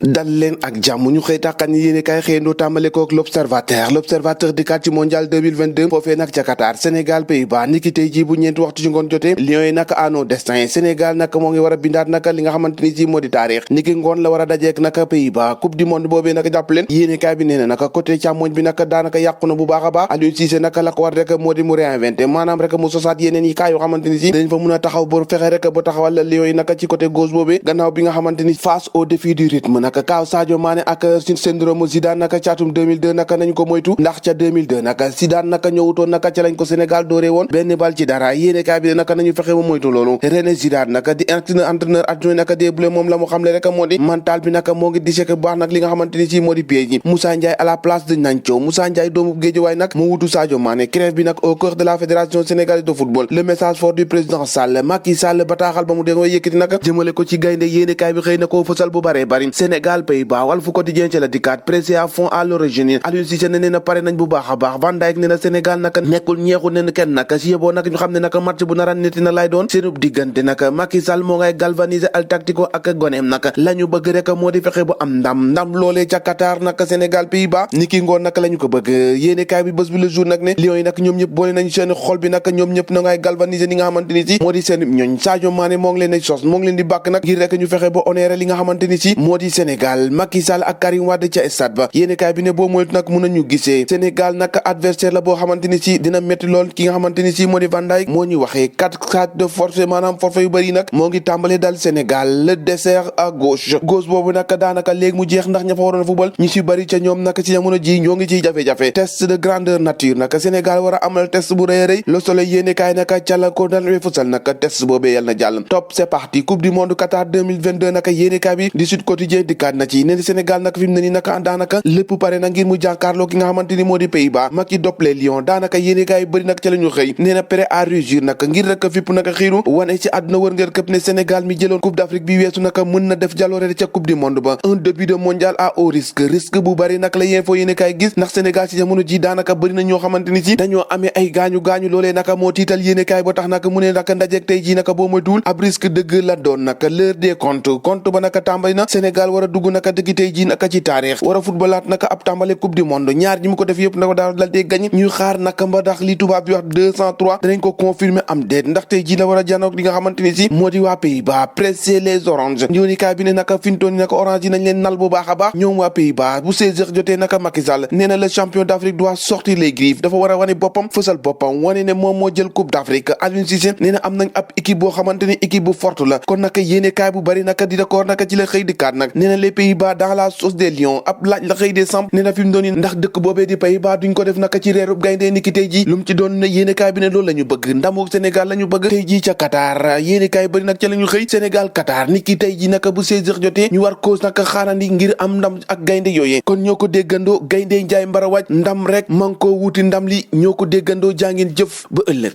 dal leen ak jàmm ñu xëy tàqan yi yéene kaay xëyandoo tàmbale kook l'observateur di kat ci mondial 2022 foofee nag ca Qatar Sénégal Pays-Bas niki tey ji bu ñeenti waxtu ci ngoon jotee Lions yi nag à nos destins Sénégal nag moo ngi war a bindaat nag li nga xamante ni si moo di taarix niki ngoon la war a dajeek nag Pays-Bas coupe du monde boobee nag jàpp leen yéene kaay bi nee na nag côté càmmoñ bi nag daanaka yàqu na bu baax a baax Aliou Cissé nag la ko war rek moo di mu réinventé maanaam rek mu sosaat yeneen yi kaay yoo xamante ni si dañ fa mun a taxaw ba fexe rek ba taxawal Lions yi nag ci côté gauche boobee gannaaw bi nga xamante ni face au défi du rythme nag kaaw Sadio Mané ak syndrome Zidane naka ca atum 2002 naka nañ ko moytu ndax ca 2002 naka Zidane naka ñëwutoon naka ca lañ ko Sénégal dooree woon benn bal ci dara yéene kaay bi naka nañu fexe ba moytu loolu René Zidane naka di entraîneur adjoint naka des Bleus moom la mu xamle rek moo di mental bi naka moo ngi disséqué bu baax nag li nga xamante ni si moo di pied yi Moussa Ndiaye à la place de Nacho Moussa Ndiaye doomu Guédiawaye nag mu wutu Sadio Mané crève bi nag au cœur de la fédération sénégalaise de football le message fort du président Sall Macky Sall bataaxal ba mu dee yëkkati naka jëmale ko ci gaynde yéene kaay bi xëy na koo fësal bu bare bari Sénégal Pays-Bas Walf Quotidien ci la dikkaat pressé à fond à l'origine Aliou Cissé ne nee na pare nañ bu baax a baax Van Dijk ne na Sénégal naka nekkul ñeexul ne kenn naka si yeboo nag ñu xam ne naka match bu nara netti na lay doon seenub diggante naka Macky Sall moo ngay galvaniser al tactico ak goneem naka la ñu bëgg rek moo di fexe bu am ndam loolee ca Qatar naka Sénégal Pays-Bas ni ki ngoon naka la ñu ko bëgg yéene kaay bi bés bi le jour nag ne Lions yi nag ñoom ñëpp boole nañu seen xol bi naka ñoom ñëpp na ngay galvaniser ni nga xamante ni si moo di seen ñooñ Sadio Mané moo ngi leen di sos moo ngi leen di bàkk nag ngir rek ñu fexe ba honorer li nga xamante ni si moo di Sénégal Macky Sall ak Karim Wade ca stade ba yéene kaay bi ne boo moytu nag mun nañu gisee Sénégal nag adversaire la boo xamante ni si dina métti lool ki nga xamante ni si moo di Van Dijk moo ñu waxee 4-4 de forfait maanaam forfait yu bëri nag moo ngi tàmbalee dal Sénégal le dessert à gauche boobu nag daanaka léegi mu jeex ndax ña fa waroon a football ñi si bëri ca ñoom nag ci jamono ji ñoo ngi ciy jafe-jafe test de grandeur nature nag Sénégal war a amal test bu rëy a rëy le soleil yéene kaay nag ca la ko dal fësal nag test boobee yàlla na jàll top c'est parti coupe du monde Qatar 2022 nag yéene kaay bi di Sud Quotidien dikkaat na ci ne Sénégal nag fi mu ne nii nag daanaka lépp pare na ngir mu jànkaarloo ki nga xamante ni moo di Pays-Bas Macky doppale Lyon daanaka yéene kaay bëri nag ca la ñu xëy nee na prêt à rugir nag ngir rek fipp nag xiiru wane ci àdduna wërngër këpp ne Sénégal mi jëloon coupe d'Afrique bi weesu nag mën na def jaloore ca coupe du monde ba un début de mondial à haut risque bu bëri nag la yéen foo yéene kaay gis ndax Sénégal ci jamono ji daanaka bëri na ñoo xamante ni si dañoo amee ay gaañu loolee naka moo tiital yéene kaay ba tax nag mu ne naka ndajeek tey ji naka boo moytuwul ab risque dëgg la doon naka l'heure des comptes ba naka tàmbali na Sénégal war a dugg naka dëgg tey ji naka ci taarix war a footballaat naka ab tàmbale coupe du monde ñaar ñi mu ko def yëpp naka daal dee gañ ñuy xaar naka mba ndax li tubaab bi wax 203 danañ ko confirmer am déet ndax tey ji la war a janook li nga xamante ni si moo di waa Pays-Bas presser les oranges ñooni kaay bi ne naka fintoon naka orange yi nañ leen nal bu baax a baax ñoom waa Pays-Bas bu 16h jotee naka Macky Sall nee na le champion d'Afrique doit sortir les griffes dafa war a wane boppam fësal boppam wane ne moom moo jël coupe d'Afrique Aliou Cissé nee na am nañ ab équipe boo xamante ni équipe bu forte la kon naka yéene kaay bu bari naka di d'accord naka ci la xëy di kaat nag nee na les Pays-Bas dans la sauce des lions ab laaj la xëy dee samp nee na fi mu doon ndax dëkk boobee di Pays-Bas duñ ko def naka ci reerub gayndee niki tey ji lu mu ci doon ne yéene kaay bi ne loolu la ñu bëgg ndamu Sénégal la ñu bëgg tey ji ca Qatar yéene kaay bari nag ca la ñu xëy Sénégal Qatar niki tey ji naka bu 16h jotee ñu war cause naka xaarandi ngir am ndam ak gaynde yooyee kon ñoo ko déggandoo gaynde Njaay Mbara waaj ndam rek man koo wuti ndam li ñoo ko déggandoo jàngeen jëf ba ëllëg